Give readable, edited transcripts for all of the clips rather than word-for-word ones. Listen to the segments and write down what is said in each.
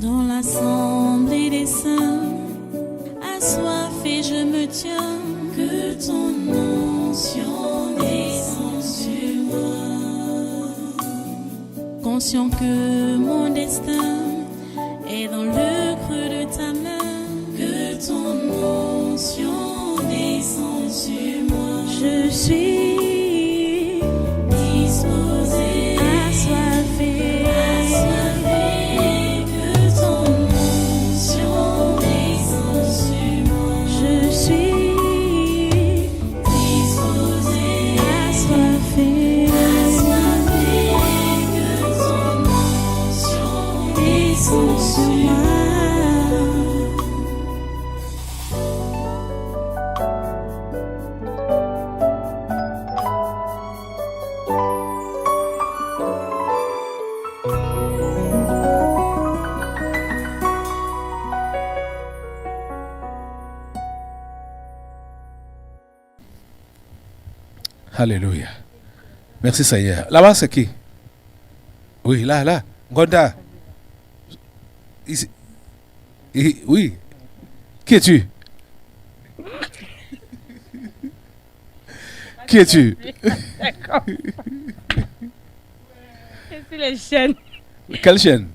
Dans l'assemblée des saints, assoiffé je me tiens, que ton onction descende sur moi. Conscient que mon destin est dans le creux de ta main, que ton onction descende sur moi. Je suis disposé, assoiffé, que ton onction descende sur moi. Je suis disposé, assoiffé, que ton onction descende sur moi. Alléluia. Merci Seigneur. Là-bas, c'est qui? Oui, là. Gonda. Ici. Oui. Qui es-tu? Qui es-tu? D'accord. Je suis les chaînes. Quelle chaîne?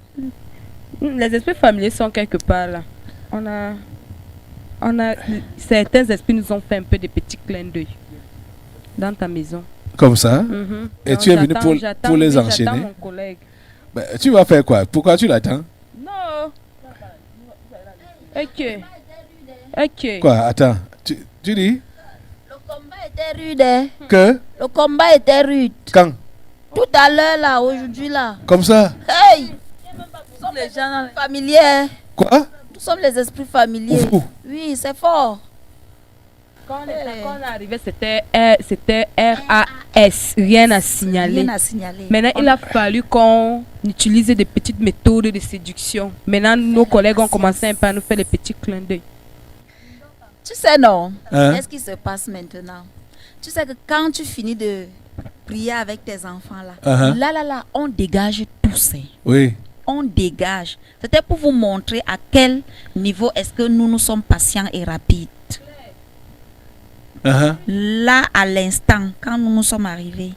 Les esprits familiers sont quelque part là. On a certains esprits nous ont fait un peu des petits clins d'œil dans ta maison. Comme ça? Et Donc, tu es venu pour les j'attends enchaîner? mon collègue. Ben, tu vas faire quoi? Pourquoi tu l'attends? Non. Ok. Quoi? Attends. Tu dis Le combat était rude. Hein? que? Le combat était rude. Quand? Tout à l'heure là, aujourd'hui là. Comme ça? Hey! Nous sommes les gens familiers. Hein? Quoi? Nous sommes les esprits familiers. Ouf. Oui, c'est fort. Quand on est arrivé, c'était RAS, rien à signaler. Rien à signaler. Maintenant, il a fallu qu'on utilise des petites méthodes de séduction. Maintenant, nos collègues ont commencé un peu à nous faire des petits clins d'œil. Tu sais non? Hein? Qu'est-ce qui se passe maintenant? Tu sais que quand tu finis de prier avec tes enfants là, Uh-huh. là, on dégage tous. Hein. Oui. On dégage. C'était pour vous montrer à quel niveau est-ce que nous sommes patients et rapides. Uh-huh. Là, à l'instant, quand nous sommes arrivés,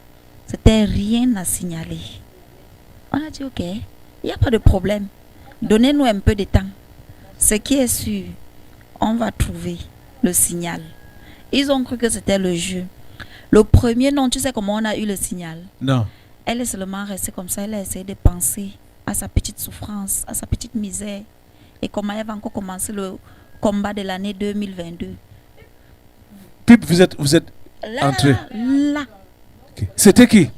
c'était rien à signaler. On a dit, ok, il n'y a pas de problème. Donnez-nous un peu de temps. Ce qui est sûr, on va trouver le signal. Ils ont cru que c'était le jeu. Le premier, non, tu sais comment on a eu le signal? Non. Elle est seulement restée comme ça, elle a essayé de penser à sa petite souffrance, à sa petite misère. Et comment elle va encore commencer le combat de l'année 2022. Puis vous êtes Là, entré. là. Okay. C'était qui?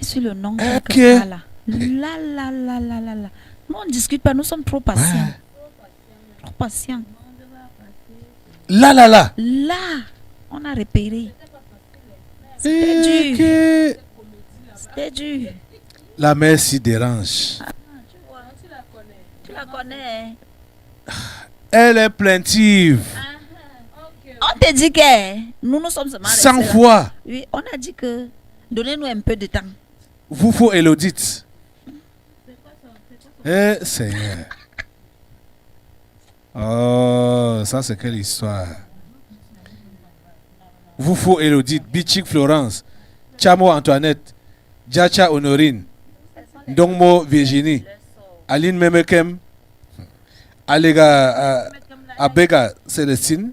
Sur le nom Ok. quelque part, là. Là. Nous, on ne discute pas, nous sommes trop patients. Ouais. Trop patients. Là. Là, on a repéré. C'était dur. Ok. C'était dur. La mère s'y dérange. Tu la connais. Hein? Elle est plaintive. On te dit que nous sommes seulement 100 restés là. fois. Oui, on a dit que donnez-nous un peu de temps. Vous faut Élodite. Eh, Seigneur. Oh, ça c'est quelle histoire. Vous faut Élodite, Bichik Florence, Chamo Antoinette, Djacha Honorine, Ndongmo Virginie, Aline Memekem, Alega Abega Célestine,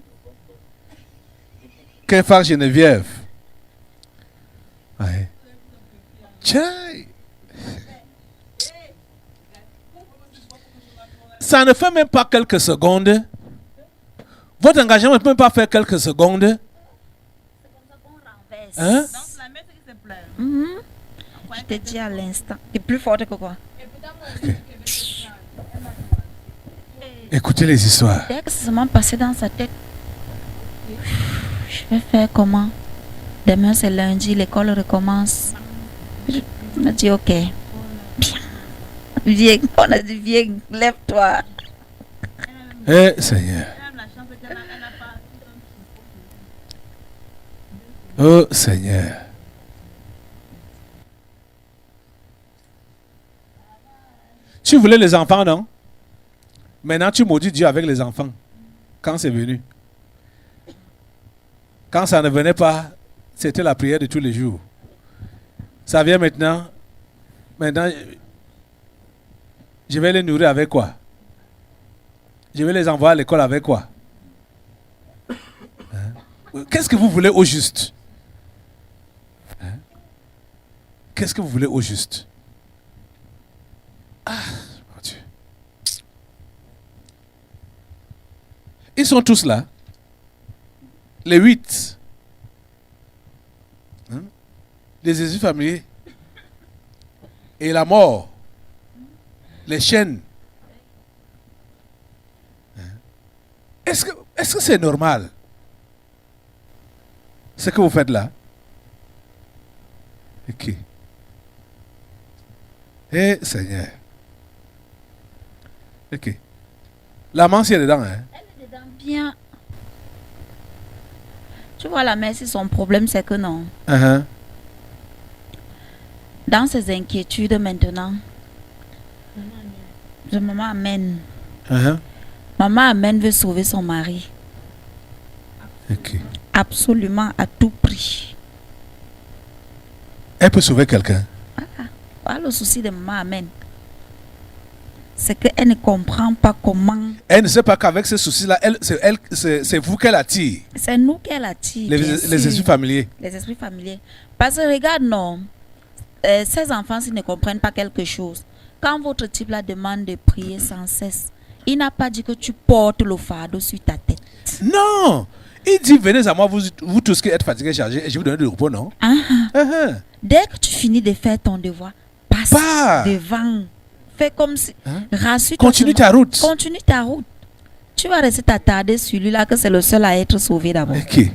Kenfar Geneviève. Ouais. Tchai. Ça ne fait même pas quelques secondes. Votre engagement ne peut même pas faire quelques secondes. Hein? Je te dis à l'instant. Tu es plus forte que quoi? Écoutez les histoires. Dès que c'est seulement passé dans sa tête. Je vais faire comment? Demain c'est lundi, l'école recommence. On a dit ok. Viens, on a dit viens, lève-toi. Eh Seigneur. Oh Seigneur. Tu voulais les enfants, non? Maintenant, tu maudis Dieu avec les enfants. Quand c'est venu. Quand ça ne venait pas, c'était la prière de tous les jours. Ça vient maintenant. Maintenant, je vais les nourrir avec quoi? Je vais les envoyer à l'école avec quoi? Hein? Qu'est-ce que vous voulez au juste? Hein? Qu'est-ce que vous voulez au juste? Ah, mon Dieu. Ils sont tous là. Les 8. Hein? Les Jésus familiers. Et la mort. Les chaînes. Hein? Est-ce que c'est normal? Ce que vous faites là? Ok. Eh Seigneur. Ok. La main, si elle est dedans, hein? Elle est dedans bien. Tu vois, la mère, si son problème, c'est que non. Uh-huh. Dans ses inquiétudes maintenant, maman Amen. Uh-huh. Maman Amen veut sauver son mari. Ok. Absolument à tout prix. Elle peut sauver quelqu'un. Voilà le souci de maman Amen. C'est qu'elle ne comprend pas comment. Elle ne sait pas qu'avec ce souci-là, c'est vous qu'elle attire. C'est nous qu'elle attire. bien sûr. Les esprits familiers. Les esprits familiers. Parce que regarde, non. Ces enfants, s'ils ne comprennent pas quelque chose, quand votre type la demande de prier sans cesse, il n'a pas dit que tu portes le fardeau sur ta tête. Non! Il dit, venez à moi, vous tous qui êtes fatigués, chargés, et je vous donne du repos, non? Uh-huh. Dès que tu finis de faire ton devoir, passe devant. Fais comme si. Hein? Rassure-toi. Continue ta route. Continue ta route. Tu vas rester t'attarder sur lui là, que c'est le seul à être sauvé d'abord. Ok.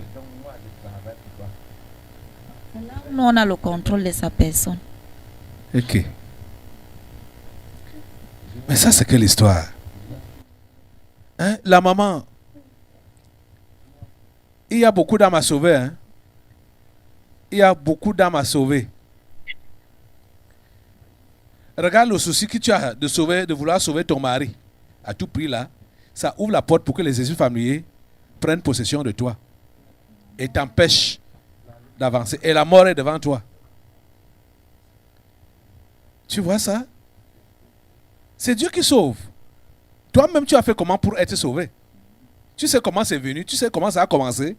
Nous, on a le contrôle de sa personne. Ok. Mais ça, c'est quelle histoire? Hein? La maman. Il y a beaucoup d'âmes à sauver. Hein? Il y a beaucoup d'âmes à sauver. Regarde le souci que tu as de vouloir sauver ton mari. À tout prix là, ça ouvre la porte pour que les esprits familiers prennent possession de toi et t'empêchent d'avancer. Et la mort est devant toi. Tu vois ça? C'est Dieu qui sauve. Toi-même, tu as fait comment pour être sauvé? Tu sais comment c'est venu? Tu sais comment ça a commencé?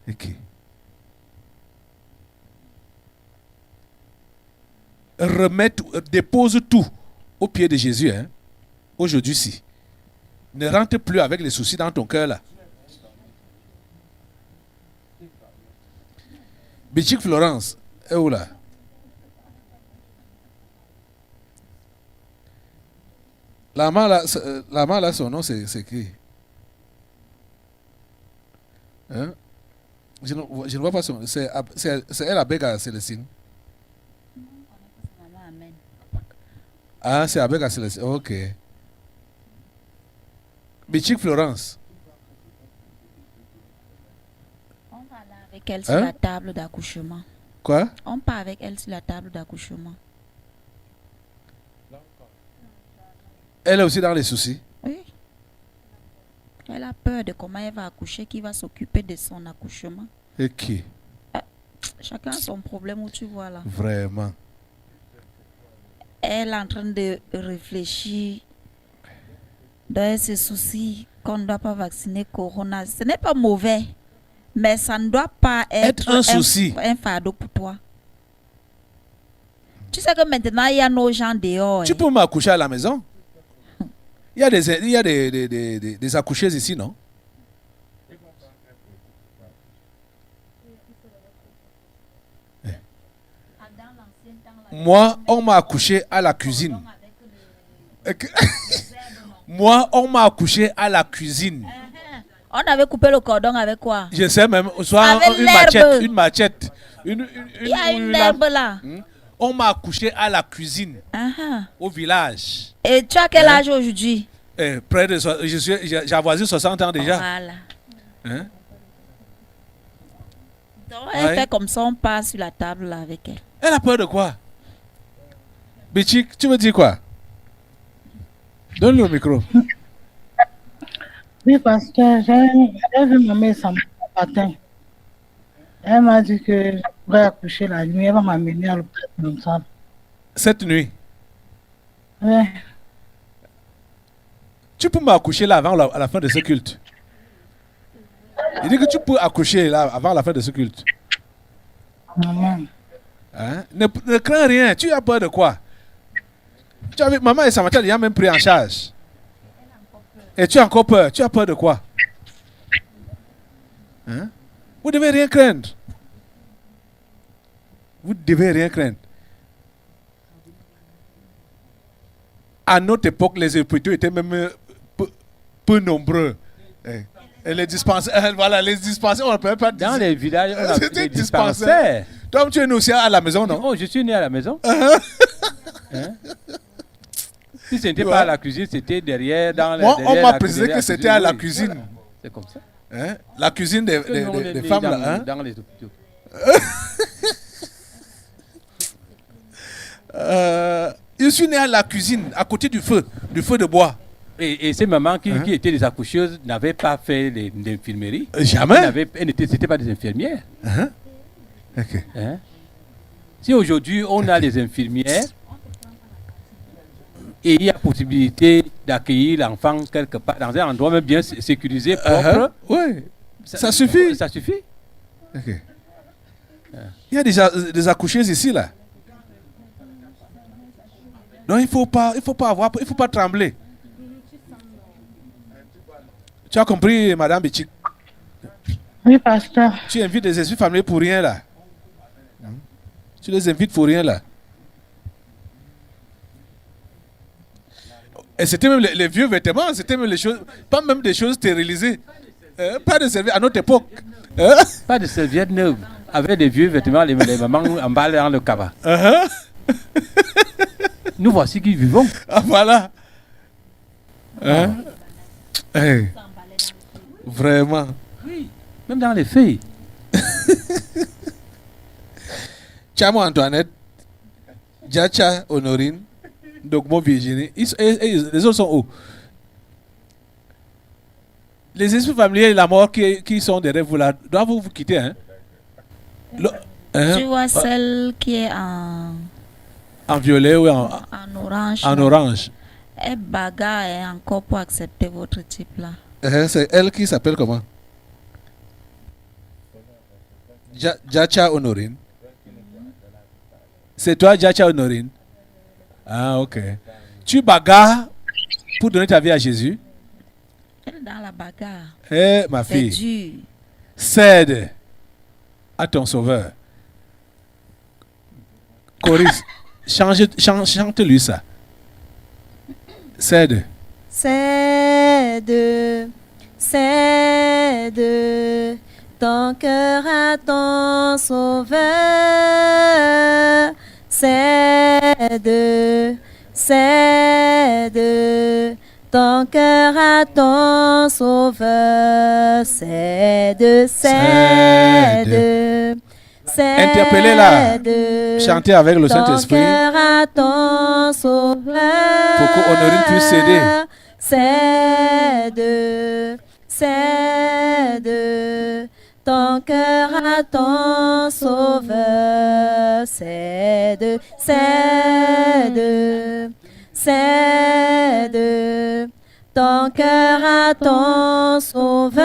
Ok. Dépose tout au pied de Jésus. Hein? Aujourd'hui-ci. Ne rentre plus avec les soucis dans ton cœur là. Bichik Florence, est où là? La main là, son nom c'est qui? Hein? Je ne vois pas son nom. C'est elle Abega Célestine. Ah, c'est Abega Célestine. Ok. Bichik Florence. On va là avec elle sur la table d'accouchement. Quoi? On part avec elle sur la table d'accouchement. Elle est aussi dans les soucis. Oui. Elle a peur de comment elle va accoucher, qui va s'occuper de son accouchement. Et qui? Chacun a son problème où tu vois là. Vraiment. Elle est en train de réfléchir dans ses soucis qu'on ne doit pas vacciner Corona. Ce n'est pas mauvais, mais ça ne doit pas être un souci. Un fardeau pour toi. Tu sais que maintenant, il y a nos gens dehors. Tu peux m'accoucher à la maison? Il y a des accoucheuses ici, non? Moi, on m'a accouché à la cuisine. Moi, on m'a accouché à la cuisine. On avait coupé le cordon avec quoi? Je sais même, soit avec une machette. Il y a une herbe là. On m'a accouché à la cuisine, au village. Et tu as quel âge aujourd'hui? Près de j'ai avoisiné 60 ans déjà. Voilà. Hein? Donc elle fait comme ça, on passe sur la table là avec elle. Elle a peur de quoi? Bichik, tu veux dire quoi? Donne-le au micro. Oui, parce que j'ai vu ma mère samedi matin. Elle m'a dit que je pourrais accoucher la nuit. Elle va m'amener à l'hôpital mental. Cette nuit, Ouais. tu peux m'accoucher là avant à la fin de ce culte. Il dit que tu peux accoucher là avant la fin de ce culte. Maman. Hein? Ne crains rien. Tu as peur de quoi? Tu as vu, maman et Samantha, il a même pris en charge. Et tu as encore peur. Tu as peur de quoi? Hein? Vous ne devez rien craindre. Vous ne devez rien craindre. À notre époque, les hôpitaux étaient même peu nombreux. Et les dispensaires, voilà, les dispensaires, on ne peut pas dire. Dans les villages, on a C'était des dispensaire. dispensaires. Toi, tu es né aussi à la maison, non? Oh, je suis né à la maison. Hein? Si ce n'était Ouais. pas à la cuisine, c'était derrière, dans Moi, derrière on m'a la précisé cuisine, que c'était à la oui. cuisine. Voilà. C'est comme ça. Hein? La cuisine des, Que nous, on est des nés femmes, dans, là. Hein? dans les hôpitaux. Je suis né à la cuisine, à côté du feu de bois. Et ces mamans qui Hein? étaient des accoucheuses n'avaient pas fait d'infirmerie. Jamais. C'était pas des infirmières. Hein? Ok. Hein? Si aujourd'hui on a des infirmières et il y a possibilité d'accueillir l'enfant quelque part dans un endroit même bien sécurisé, propre, Oui, ça suffit. Ça suffit. Ok. Il y a des accoucheuses ici, là. Donc il faut pas trembler. Tu as compris, Madame Bichik? Oui, pasteur. Tu invites des esprits familiers pour rien, là. Tu les invites pour rien, là. Et c'était même les vieux vêtements, c'était même les choses, pas même des choses stérilisées. Pas de serviettes à notre époque. Pas de serviettes neuves. Avec des vieux vêtements, les mamans emballent dans le cabas. Nous voici qui vivons. Ah, voilà. Hein? Hey. Vraiment. Oui, même dans les filles. Chamo Antoinette, Djacha Honorine, Dogmo Virginie, les autres sont où? Les esprits familiers et la mort qui sont derrière vous là, doivent vous quitter. Hein? Tu vois celle qui est en violet ou en orange. orange. Elle bagarre encore pour accepter votre type là. C'est elle qui s'appelle comment? Djacha Honorine. C'est toi, Djacha Honorine? Ah, ok. Tu bagarres pour donner ta vie à Jésus? Elle est dans la bagarre. Eh, ma C'est fille, dur. cède à ton sauveur. Coris, chante-lui ça. Cède. Cède, cède ton cœur à ton sauveur. Cède, cède ton cœur à ton sauveur. Cède, cède, cède. Interpellez-la. Chantez avec le ton Saint-Esprit. cœur à ton sauveur. Pour que Honorine puisse céder. Cède, cède ton cœur à ton sauveur. Cède, cède, cède ton cœur à ton sauveur.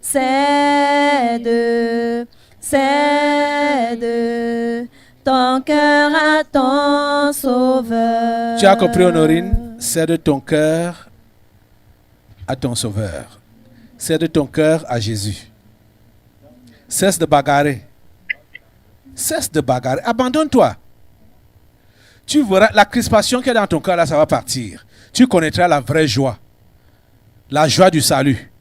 Cède, cède ton cœur à ton sauveur. Tu as compris, Honorine? Cède ton cœur à ton sauveur. Cède ton cœur à Jésus. Cesse de bagarrer. Cesse de bagarrer. Abandonne-toi. Tu verras la crispation qu'il y a dans ton cœur, là, ça va partir. Tu connaîtras la vraie joie. La joie du salut.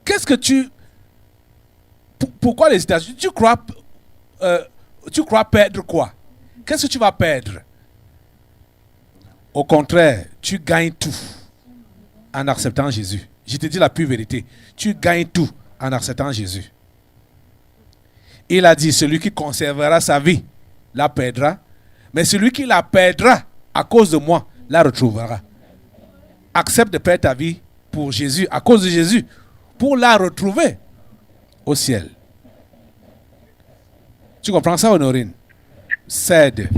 Qu'est-ce que tu... Pourquoi l'hésitation? Tu crois perdre quoi? Qu'est-ce que tu vas perdre? Au contraire, tu gagnes tout en acceptant Jésus. Je te dis la pure vérité. Tu gagnes tout en acceptant Jésus. Il a dit, celui qui conservera sa vie la perdra, mais celui qui la perdra à cause de moi la retrouvera. Accepte de perdre ta vie pour Jésus, à cause de Jésus, pour la retrouver au ciel. Tu comprends ça, Honorine? Cède.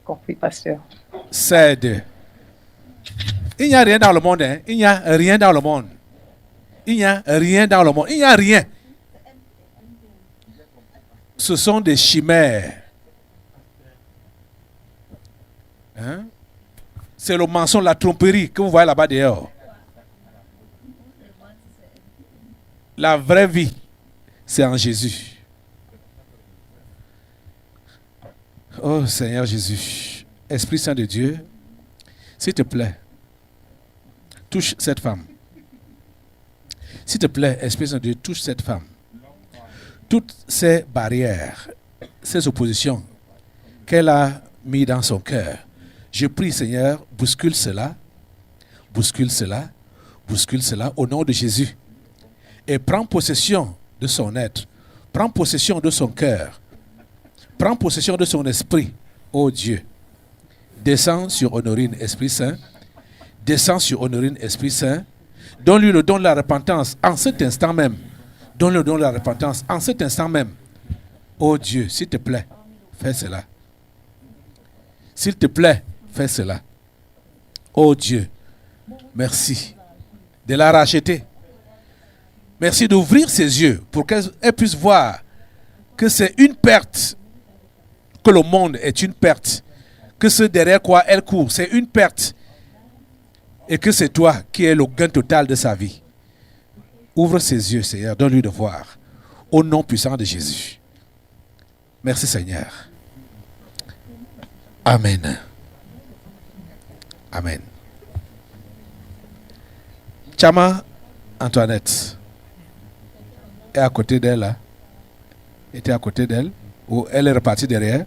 Compris, pasteur. Cède. Il n'y a rien dans le monde. Hein? Il n'y a rien dans le monde. Il n'y a rien dans le monde. Il n'y a rien. Ce sont des chimères. Hein? C'est le mensonge, la tromperie que vous voyez là-bas dehors. La vraie vie, c'est en Jésus. Oh Seigneur Jésus, Esprit Saint de Dieu, s'il te plaît, touche cette femme. S'il te plaît, Esprit Saint de Dieu, touche cette femme. Toutes ces barrières, ces oppositions qu'elle a mises dans son cœur, je prie Seigneur, bouscule cela, au nom de Jésus. Et prends possession de son être, prends possession de son cœur, prends possession de son esprit, ô Dieu. Descends sur Honorine, Esprit Saint. Descends sur Honorine, Esprit Saint. Donne-lui le don de la repentance en cet instant même. Donne-lui le don de la repentance en cet instant même. Ô Dieu, s'il te plaît, fais cela. S'il te plaît, fais cela. Ô Dieu, merci de la racheter. Merci d'ouvrir ses yeux pour qu'elle puisse voir que c'est une perte, que le monde est une perte, que ce derrière quoi elle court, c'est une perte, et que c'est toi qui es le gain total de sa vie. Ouvre ses yeux, Seigneur, donne-lui de voir, au nom puissant de Jésus. Merci, Seigneur. Amen. Amen. Chama Antoinette est à côté d'elle, là. Était à côté d'elle, ou elle est repartie derrière.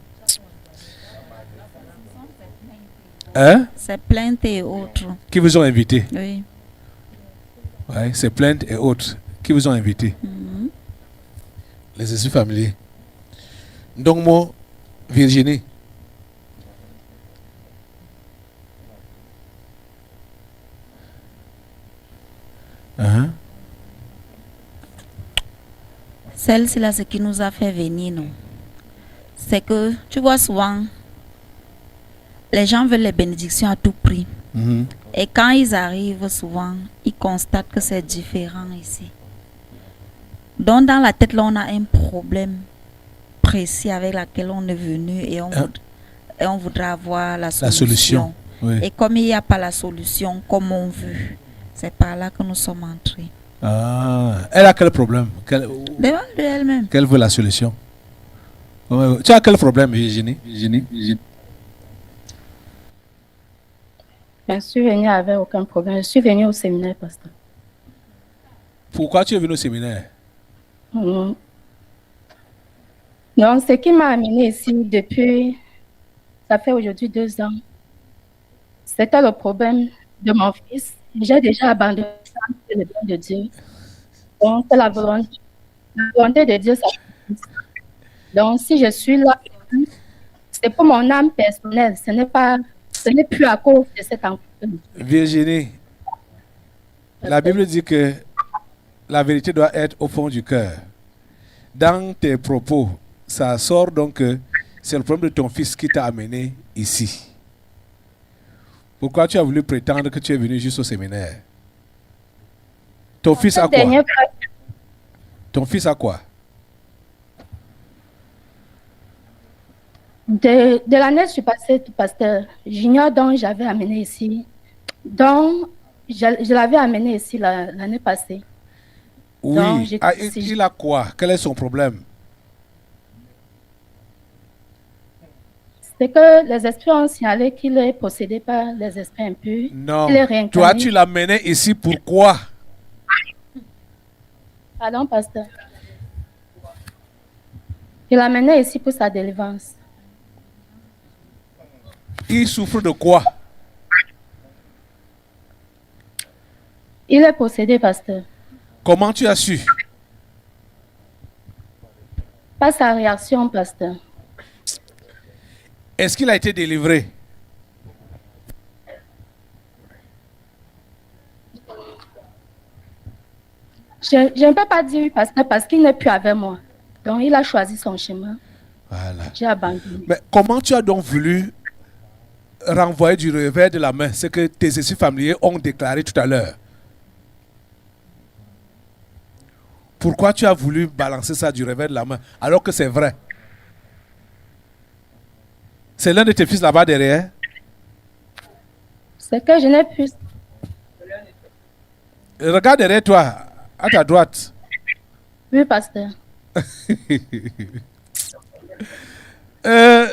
Hein? C'est plainte et autres. Qui vous ont invité? Oui. Ouais, c'est plainte et autres qui vous ont invité. Les esprits familiers. Donc, moi, Virginie. Celle-ci là, ce qui nous a fait venir, non, c'est que tu vois souvent, les gens veulent les bénédictions à tout prix. Et quand ils arrivent, souvent, ils constatent que c'est différent ici. Donc, dans la tête, là, on a un problème précis avec lequel on est venu et on voudrait avoir la solution. Oui. Et comme il n'y a pas la solution comme on veut, c'est par là que nous sommes entrés. Ah, elle a quel problème? Demande de elle-même. Quelle veut la solution? Tu as quel problème, Virginie? Je suis venue avec aucun problème. Je suis venue au séminaire, pasteur. Pourquoi tu es venu au séminaire? Donc, ce qui m'a amené ici depuis, ça fait aujourd'hui 2 ans, c'était le problème de mon fils. J'ai déjà abandonné ça, c'est le bien de Dieu. Donc, c'est la volonté de Dieu. Ça. Donc, si je suis là, c'est pour mon âme personnelle. Ce n'est plus à cause de cet enfant. Virginie, la Bible dit que la vérité doit être au fond du cœur. Dans tes propos, ça sort donc que c'est le problème de ton fils qui t'a amené ici. Pourquoi tu as voulu prétendre que tu es venu juste au séminaire? Ton fils a quoi? Ton fils a quoi? De l'année, je suis passée tout pasteur junior, donc j'avais amené ici. Donc, je l'avais amené ici l'année passée. Oui, donc, il a quoi? Quel est son problème? C'est que les esprits ont signalé qu'il est possédé par les esprits impurs. Non, il est réincarné. Toi tu l'as amené ici pourquoi? Pardon, pasteur. Je l'ai amené ici pour sa délivrance. Il souffre de quoi? Il est possédé, pasteur. Comment tu as su? pas sa réaction, pasteur. Est-ce qu'il a été délivré? Je ne peux pas dire oui, pasteur, parce qu'il n'est plus avec moi. Donc, il a choisi son chemin. Voilà. J'ai abandonné. Mais comment tu as donc voulu renvoyer du revers de la main ce que tes esprits familiers ont déclaré tout à l'heure? Pourquoi tu as voulu balancer ça du revers de la main alors que c'est vrai? C'est l'un de tes fils là-bas derrière? C'est que je n'ai plus. Regarde derrière toi, à ta droite. Oui, pasteur.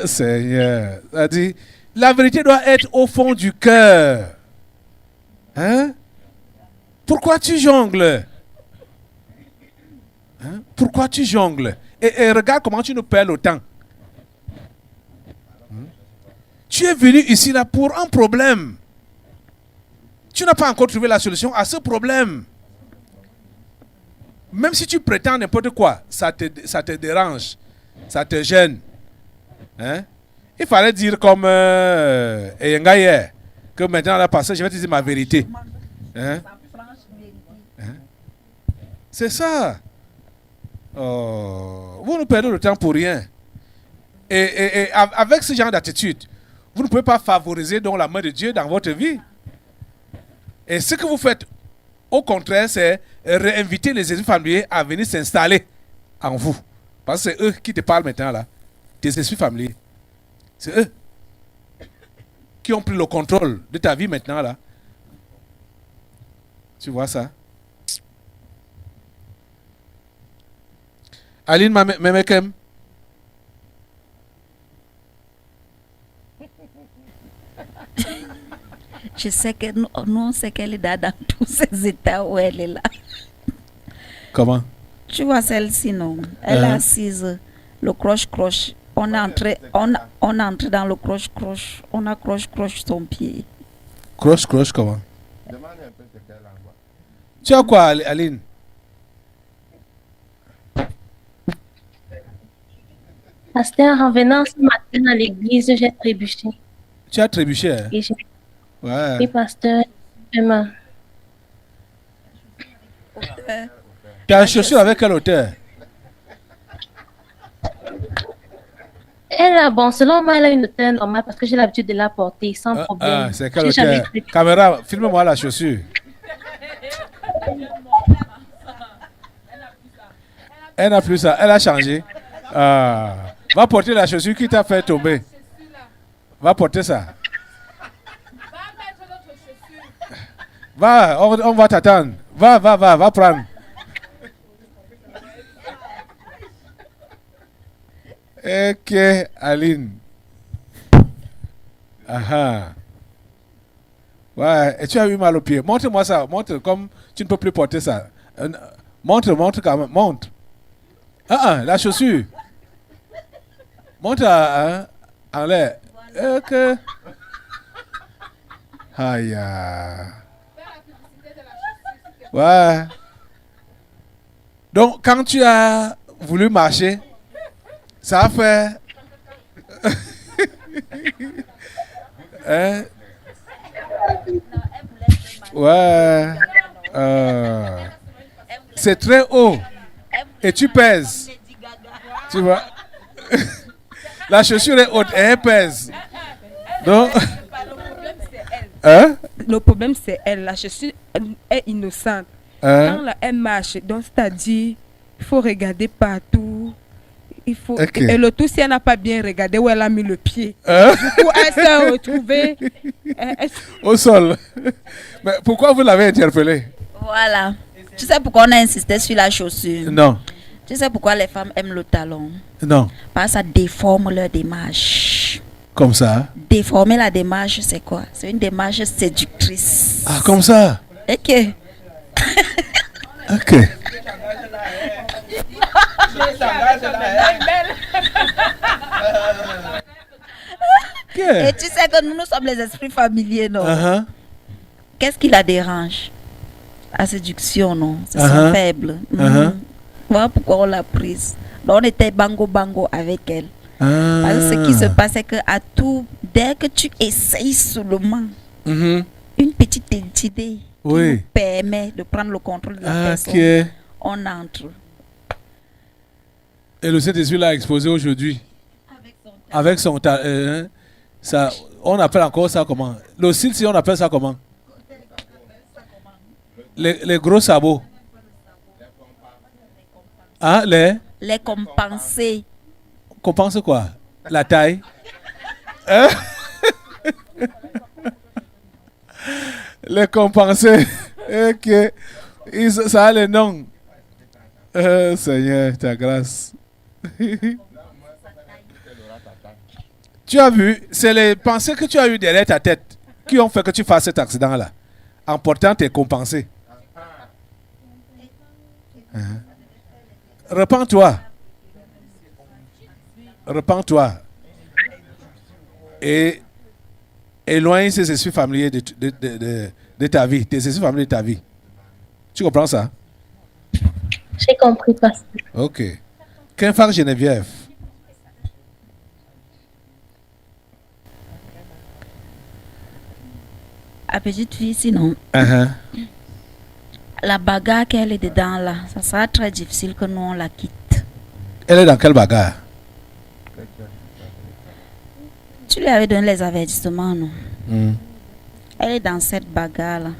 Seigneur, ça dit, la vérité doit être au fond du cœur. Hein? Pourquoi tu jongles? Hein? Pourquoi tu jongles? Et regarde comment tu nous perds le temps. Tu es venu ici là pour un problème. Tu n'as pas encore trouvé la solution à ce problème. Même si tu prétends n'importe quoi, ça te dérange, ça te gêne. Hein? Il fallait dire comme Eyenga hier, que maintenant là, passé, je vais te dire ma vérité. Hein? Hein? C'est ça. Oh, vous nous perdez le temps pour rien. Et avec ce genre d'attitude, vous ne pouvez pas favoriser donc la main de Dieu dans votre vie. Et ce que vous faites, au contraire, c'est réinviter les esprits familiers à venir s'installer en vous. Parce que c'est eux qui te parlent maintenant là. Tes esprits familiers. C'est eux qui ont pris le contrôle de ta vie maintenant là. Tu vois ça? Aline Memekem. Je sais que nous, on sait qu'elle est dans tous ces états où elle est là. Comment? Tu vois celle-ci, non? Elle est assise, le croche-croche. On est entré dans le croche-croche. On a croche-croche son pied. Croche-croche comment? Tu as quoi, Aline? Pasteur, en venant ce matin à l'église, j'ai trébuché. Tu as trébuché, hein? Et j'ai Ouais. dit, pasteur, vraiment. Tu as une chaussure avec quelle hauteur? Elle a, bon, selon moi, elle a une hauteur normale parce que j'ai l'habitude de la porter sans problème. C'est quelle J'ai jamais hauteur? fait- Caméra, filme-moi la chaussure. Elle n'a plus ça, elle a changé. Ah. Va porter la chaussure qui t'a fait tomber. Va porter ça. Va, on va t'attendre. Va prendre. Ok, Aline. Ah. Ouais, et tu as eu mal au pied. Montre-moi ça. Montre comme tu ne peux plus porter ça. Montre quand même. Montre. La chaussure. Montre en l'air. Ok. Aïe. Ouais. Donc, quand tu as voulu marcher, ça a fait... hein? Ouais. C'est très haut. Et tu pèses. Tu vois? La chaussure est haute et elle pèse. Donc... hein? Le problème, c'est elle. La chaussure est innocente. Hein? Quand elle marche, donc c'est-à-dire, il faut regarder partout. Il faut... Ok. Et le tout, si elle n'a pas bien regardé où elle a mis le pied. Hein? Du coup, elle s'est retrouvée Au sol. Mais pourquoi vous l'avez interpellé? Voilà. Tu sais pourquoi on a insisté sur la chaussure? Non. Tu sais pourquoi les femmes aiment le talon? Non. Parce que ça déforme leur démarche. Comme ça. Déformer la démarche, c'est quoi? C'est une démarche séductrice. Ah, comme ça. Ok. Ok. Et tu sais que nous sommes les esprits familiers, non? Qu'est-ce qui la dérange? La séduction, non? C'est son faible. Voilà pourquoi on l'a prise. Donc on était bango avec elle. Parce que ce qui se passe, c'est que à tout, dès que tu essayes seulement Mhm. une petite idée qui Oui. nous permet de prendre le contrôle de la personne, Ok. on entre. Et le Saint-Esprit l'a exposé aujourd'hui. Avec son ça, on appelle encore ça comment? Le cil, si on appelle ça comment? Les gros sabots. Hein, Les compenser. qu'on pense quoi? La taille? Hein? Les compenser. Ok. Ça a les noms. Seigneur, ta grâce. Tu as vu, c'est les pensées que tu as eues derrière ta tête qui ont fait que tu fasses cet accident-là. En portant tes compensés. Repends-toi. Repends-toi. Et éloigne ces esprits familiers de ta vie, tes esprits familiers de ta vie. Tu comprends ça? J'ai compris, pasteur. Ok. Qu'un phare Geneviève. À petite fille, sinon, Uh-huh. la bagarre qu'elle est dedans là, ça sera très difficile que nous on la quitte. Elle est dans quelle bagarre? Tu lui avais donné les avertissements, non? Hmm. Elle est dans cette bagarre là.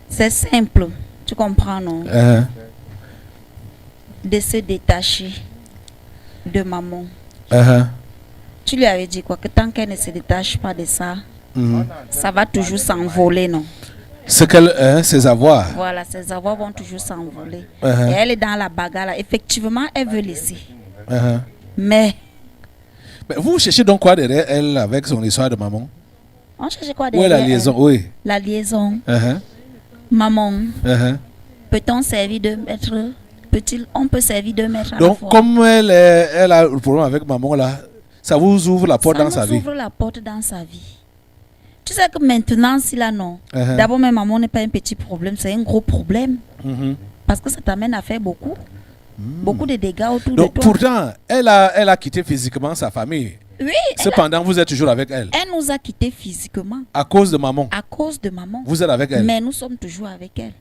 C'est simple, tu comprends, non? Uh-huh. De se détacher de maman. Uh-huh. Tu lui avais dit quoi? Que tant qu'elle ne se détache pas de ça, Mhm. ça va toujours s'envoler, non? Ce qu'elle, ses avoirs. Voilà, ses avoirs vont toujours s'envoler. Uh-huh. Et elle est dans la bagarre là. Effectivement, elle veut laisser. Uh-huh. Mais, Mais vous cherchez donc quoi derrière elle avec son histoire de maman? on cherche quoi Où est derrière la liaison? elle? Oui. La liaison. Uh-huh. Maman, Uh-huh. peut-on servir de maître? On peut servir de maître à la Donc, fois. comme elle a le problème avec maman là, ça vous ouvre la porte Ça dans nous sa vie. ouvre la porte dans sa vie. Tu sais que maintenant, si là, non. Uh-huh. D'abord, même maman n'est pas un petit problème, c'est un gros problème. Mhm. Parce que ça t'amène à faire beaucoup. Beaucoup de dégâts autour Donc, de toi. pourtant, elle a quitté physiquement sa famille. Oui, Cependant, vous êtes toujours avec elle. elle nous a quittés physiquement À cause de maman. à cause de maman. Vous êtes avec elle. Mais nous sommes toujours avec elle.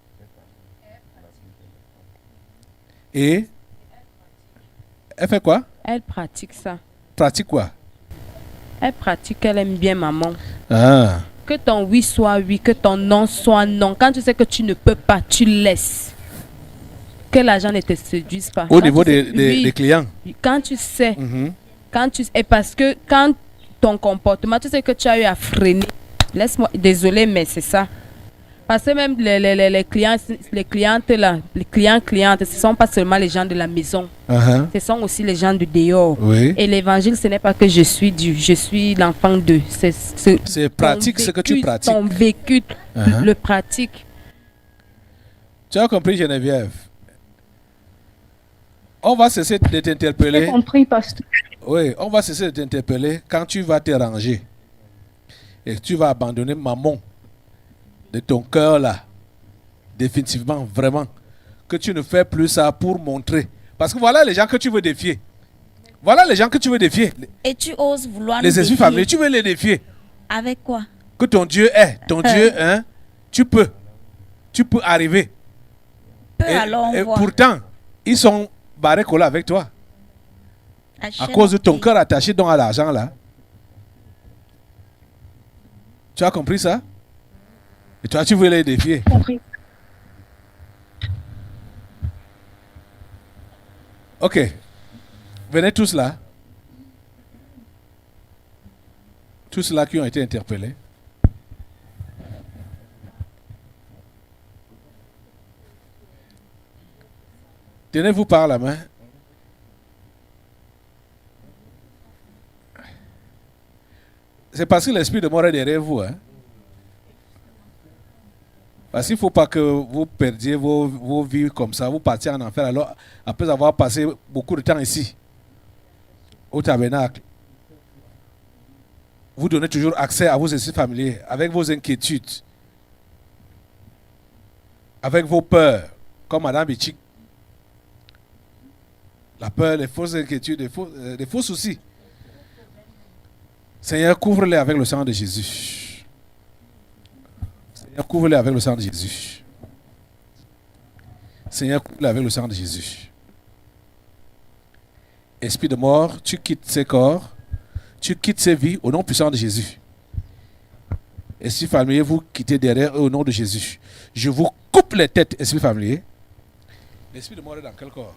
Et elle fait quoi? Elle pratique ça. Pratique quoi? Elle pratique, elle aime bien maman. Ah. Que ton oui soit oui, que ton non soit non. Quand tu sais que tu ne peux pas, tu laisses. Que l'argent ne te séduise pas. Au Quand niveau tu sais- oui, des clients. Quand tu sais, Mhm. et parce que quand ton comportement, tu sais que tu as eu à freiner. Laisse-moi, désolé, mais c'est ça. Parce que même les clients, les clientes là, les clientes, ce ne sont pas seulement les gens de la maison. Uh-huh. Ce sont aussi les gens du dehors. Oui. Et l'évangile, ce n'est pas que je suis Dieu, je suis l'enfant d'eux. C'est pratique ton ce que tu vécu, pratiques. Ton vécu, Uh-huh. le pratique. Tu as compris, Geneviève? On va cesser de J'ai t'interpeller. compris, pasteur. Oui, on va cesser de t'interpeller quand tu vas te ranger. Et tu vas abandonner maman de ton cœur là. Définitivement, vraiment. Que tu ne fais plus ça pour montrer. Parce que voilà les gens que tu veux défier. Voilà les gens que tu veux défier. Et tu oses vouloir Les nous esprits défier. familiers, tu veux les défier. Avec quoi? Que ton Dieu est. Ton Dieu, hein, tu peux. Tu peux arriver. Peu alors on Et voit. pourtant, ils sont barrés collés avec toi. À Achète cause de ton notre cœur attaché donc à l'argent là. Tu as compris ça? Et toi, tu veux les défier. J'ai compris. Ok. Venez tous là. Tous là qui ont été interpellés. Tenez-vous par la main. C'est parce que l'esprit de mort est derrière vous. Hein? Parce qu'il ne faut pas que vous perdiez vos vies comme ça. Vous partiez en enfer alors, après avoir passé beaucoup de temps ici, au tabernacle. Vous donnez toujours accès à vos esprits familiers avec vos inquiétudes, avec vos peurs, comme Madame Bichik. La peur, les fausses inquiétudes, les faux soucis. Seigneur, couvre-les avec le sang de Jésus. Seigneur, couvre-les avec le sang de Jésus. Seigneur, couvre-les avec le sang de Jésus. Esprit de mort, tu quittes ces corps, tu quittes ces vies au nom puissant de Jésus. Esprit familier, vous quittez derrière eux au nom de Jésus. Je vous coupe les têtes, esprit familier. L'esprit de mort est dans quel corps?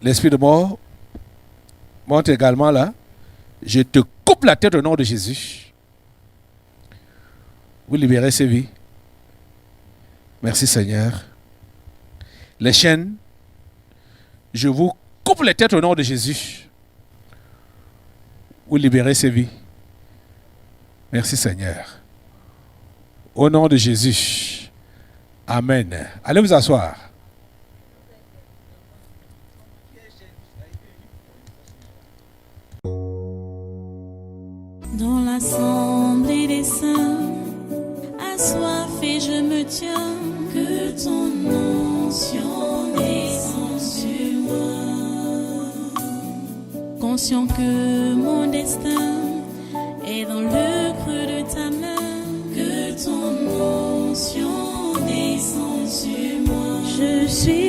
L'esprit de mort monte également là. Je te coupe la tête au nom de Jésus. Vous libérez ces vies. Merci Seigneur. Les chaînes, je vous coupe les têtes au nom de Jésus. Vous libérez ces vies. Merci Seigneur. Au nom de Jésus. Amen. Allez vous asseoir. Dans l'assemblée des saints, assoiffé je me tiens, que ton onction descende sur moi. Conscient que mon destin est dans le creux de ta main, que ton onction descende sur moi. Je suis